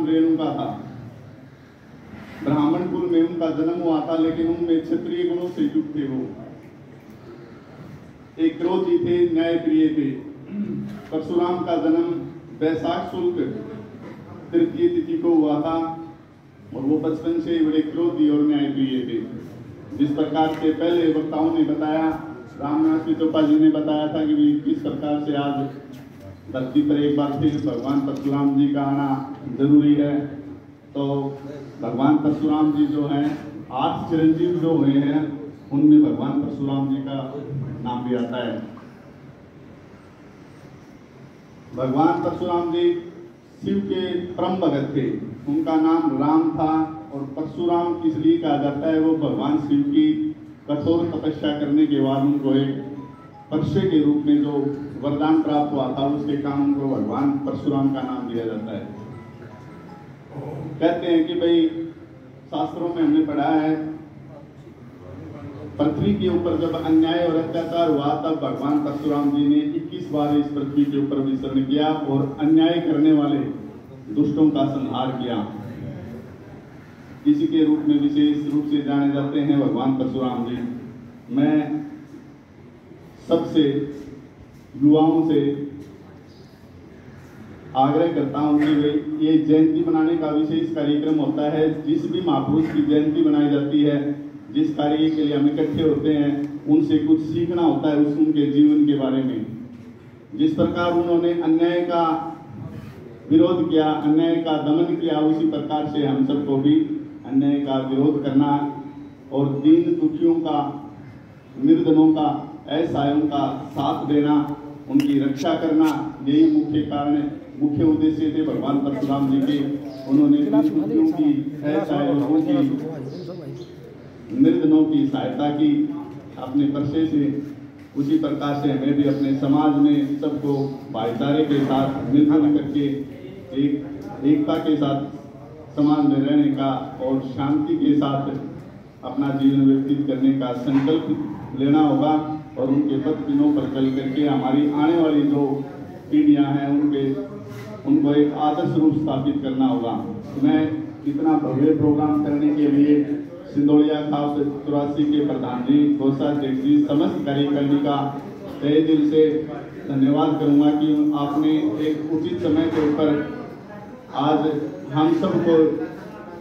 रेणुका था। ब्राह्मण कुल में उनका जन्म हुआ था, लेकिन उनमें क्षत्रिय गुणों से युक्त थे। वो एक क्रोधी थे, न्यायप्रिय थे। परशुराम का जन्म वैशाख शुक्ल तृतीय तिथि को हुआ था और वो बचपन से बड़े क्रोधी और न्यायप्रिय थे। जिस प्रकार से पहले वक्ताओं ने बताया, रामनाथ चोपा जी ने बताया था कि किस प्रकार से आज धरती पर एक बार फिर भगवान परशुराम जी का आना जरूरी है। तो भगवान परशुराम जी जो हैं, 8 चिरंजीव जो हुए हैं, उनमें भगवान परशुराम जी का नाम भी आता है। भगवान परशुराम जी शिव के परम भगत थे। उनका नाम राम था और परशुराम इसलिए कहा जाता है, वो भगवान शिव की कठोर तपस्या करने के बाद उनको एक परशे के रूप में जो वरदान प्राप्त हुआ था, उसके कारण उनको भगवान परशुराम का नाम दिया जाता है। कहते हैं कि भाई शास्त्रों में हमने पढ़ा है, पृथ्वी के ऊपर जब अन्याय और अत्याचार हुआ तब भगवान परशुराम जी ने 21 बार इस पृथ्वी के ऊपर विचरण किया और अन्याय करने वाले दुष्टों का संहार किया। इसी के रूप में विशेष रूप से जाने जाते हैं भगवान परशुराम जी। मैं सबसे युवाओं से आग्रह करता हूं कि ये जयंती मनाने का विशेष कार्यक्रम होता है। जिस भी महापुरुष की जयंती मनाई जाती है, जिस कार्य के लिए हम इकट्ठे होते हैं, उनसे कुछ सीखना होता है, उनके जीवन के बारे में। जिस प्रकार उन्होंने अन्याय का विरोध किया, अन्याय का दमन किया, उसी प्रकार से हम सबको भी अन्याय का विरोध करना और दीन दुखियों का, निर्धनों का, असहायों का साथ देना, उनकी रक्षा करना, यही मुख्य कारण, मुख्य उद्देश्य थे भगवान परशुराम जी के। उन्होंने दुखियों की, असहायों की, निर्धनों की सहायता की अपने परशे से। उसी प्रकार से हमें भी अपने समाज में सबको भाईचारे के साथ मिलजुल करके एकता के साथ समाज में रहने का और शांति के साथ अपना जीवन व्यतीत करने का संकल्प लेना होगा और उनके पथ दिनों पर चल करके हमारी आने वाली जो पीढ़ियां हैं उनको एक आदर्श रूप स्थापित करना होगा। मैं इतना भव्य प्रोग्राम करने के लिए सिंदोलिया खास 84 के प्रधान जी, कोषाध्यक्ष जी, समस्त कार्यकारिणी का तहे दिल से धन्यवाद करूंगा कि आपने एक उचित समय के ऊपर आज हम सबको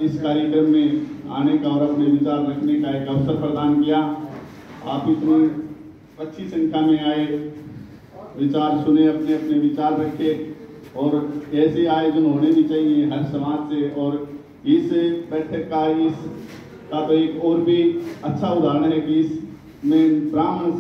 इस कार्यक्रम में आने का और अपने विचार रखने का एक अवसर प्रदान किया। आप इतनी अच्छी संख्या में आए, विचार सुने, अपने अपने विचार रखे और ऐसे आयोजन होने भी चाहिए हर समाज से। और इस बैठक का तो एक और भी अच्छा उदाहरण है कि इसमें ब्राह्मण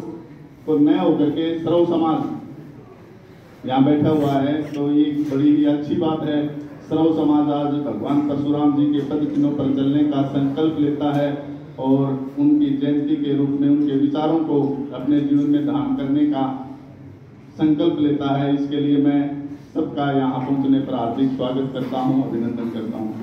को न होकर के सर्व समाज यहाँ बैठा हुआ है, तो ये बड़ी ही अच्छी बात है। सर्व समाज आज भगवान परशुराम जी के पद चिन्हों पर चलने का संकल्प लेता है और उनकी जयंती के रूप में उनके विचारों को अपने जीवन में धारण करने का संकल्प लेता है। इसके लिए मैं सबका यहाँ पहुँचने पर हार्दिक स्वागत करता हूँ, अभिनंदन करता हूँ।